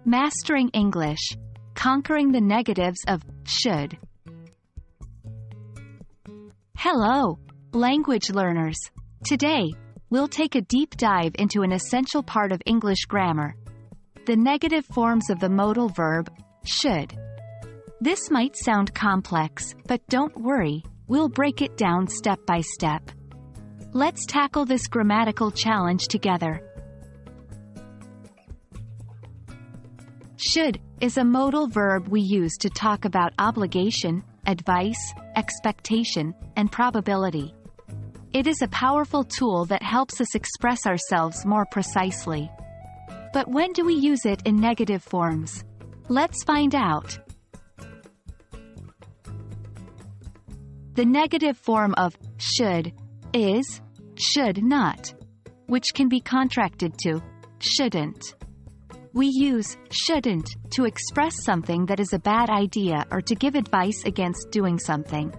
Mastering English. Conquering the negatives of should. Hello, language learners. Today, we'll take a deep dive into an essential part of English grammar: the negative forms of the modal verb should. This might sound complex, but don't worry, we'll break it down step by step. Let's tackle this grammatical challenge together. Should is a modal verb we use to talk about obligation, advice, expectation, and probability. It is a powerful tool that helps us express ourselves more precisely. But when do we use it in negative forms? Let's find out. The negative form of should is should not, which can be contracted to shouldn't. We use shouldn't to express something that is a bad idea or to give advice against doing something.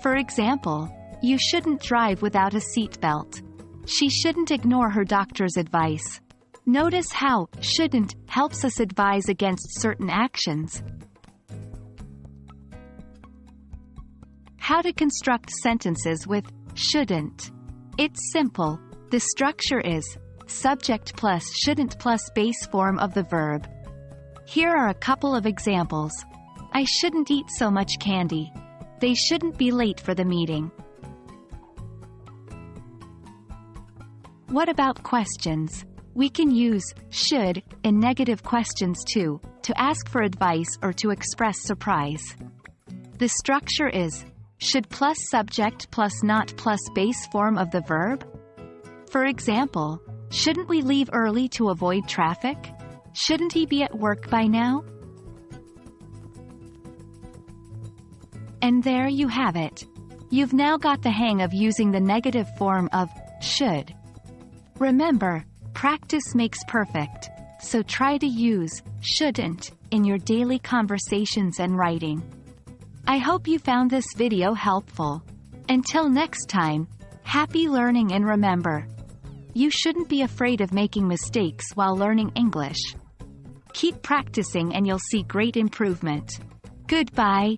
For example, you shouldn't drive without a seatbelt. She shouldn't ignore her doctor's advice. Notice how shouldn't helps us advise against certain actions. How to construct sentences with shouldn't. It's simple. The structure is subject plus shouldn't plus base form of the verb. Here are a couple of examples. I shouldn't eat so much candy. They shouldn't be late for the meeting. What about questions? We can use should in negative questions too, to ask for advice or to express surprise. The structure is should plus subject plus not plus base form of the verb. For example, shouldn't we leave early to avoid traffic? Shouldn't he be at work by now? And there you have it. You've now got the hang of using the negative form of should. Remember, practice makes perfect, so try to use shouldn't in your daily conversations and writing. I hope you found this video helpful. Until next time, happy learning, and remember, you shouldn't be afraid of making mistakes while learning English. Keep practicing and you'll see great improvement. Goodbye.